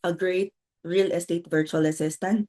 a great real estate virtual assistant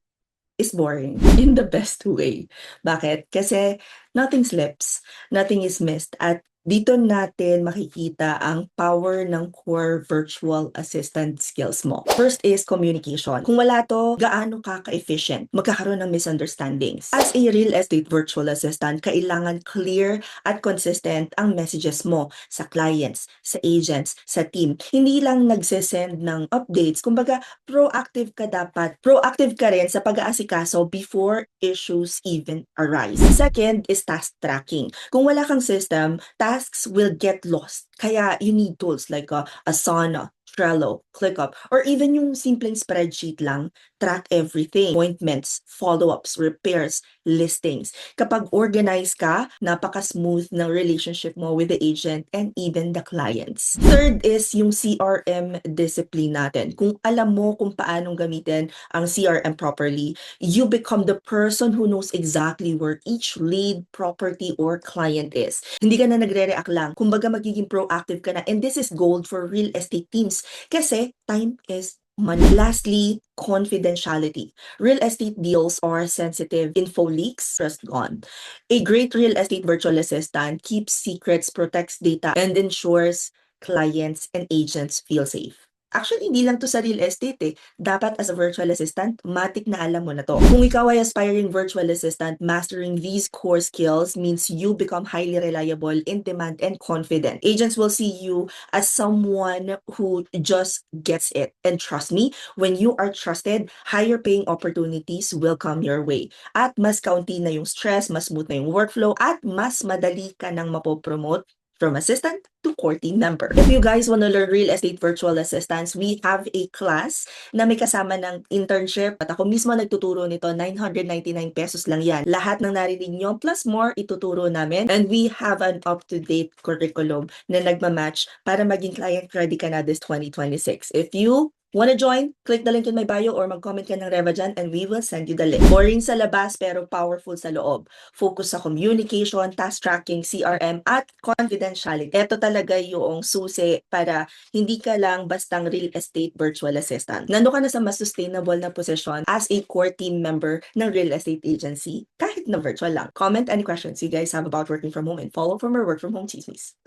is boring in the best way. Bakit? Kasi nothing slips, nothing is missed, at dito natin makikita ang power ng core virtual assistant skills mo. First is communication. Kung wala to, gaano ka ka-efficient? Magkakaroon ng misunderstandings. As a real estate virtual assistant, kailangan clear at consistent ang messages mo sa clients, sa agents, sa team. Hindi lang nagsesend ng updates. Kumbaga, proactive ka dapat. Proactive ka rin sa pag-aasikaso before issues even arise. Second is task tracking. Kung wala kang system, tasks will get lost. Kaya you need tools like Asana, Trello, ClickUp, or even yung simpleng spreadsheet lang, track everything. Appointments, follow-ups, repairs, listings. Kapag organized ka, napaka-smooth ng relationship mo with the agent and even the clients. Third is yung CRM discipline natin. Kung alam mo kung paanong gamitin ang CRM properly, you become the person who knows exactly where each lead, property, or client is. Hindi ka na nagre-react lang. Kumbaga magiging proactive ka na. And this is gold for real estate teams kasi time is money. Lastly, confidentiality. Real estate deals are sensitive. Info leaks, trust gone. A great real estate virtual assistant keeps secrets, protects data, and ensures clients and agents feel safe. Actually, hindi lang to sa real estate eh. Dapat as a virtual assistant, matik na alam mo na to. Kung ikaw ay aspiring virtual assistant, mastering these core skills means you become highly reliable, in demand, and confident. Agents will see you as someone who just gets it. And trust me, when you are trusted, higher paying opportunities will come your way. At mas kaunti na yung stress, mas smooth na yung workflow, at mas madali ka nang mapopromote from assistant to core team member. If you guys want to learn real estate virtual assistants, we have a class na may kasama ng internship. At ako mismo nagtuturo nito, 999 pesos lang yan. Lahat ng narinig nyo plus more ituturo namin. And we have an up-to-date curriculum na nagmamatch para maging client ready ka na this 2026. If you wanna join? Click the link in my bio or mag-comment ka ng Reva dyan and we will send you the link. Boring sa labas pero powerful sa loob. Focus sa communication, task tracking, CRM, at confidentiality. Ito talaga yung susi para hindi ka lang bastang real estate virtual assistant. Nando ka na sa mas sustainable na posisyon as a core team member ng real estate agency, kahit na virtual lang. Comment any questions you guys have about working from home and follow for more work from home chismis.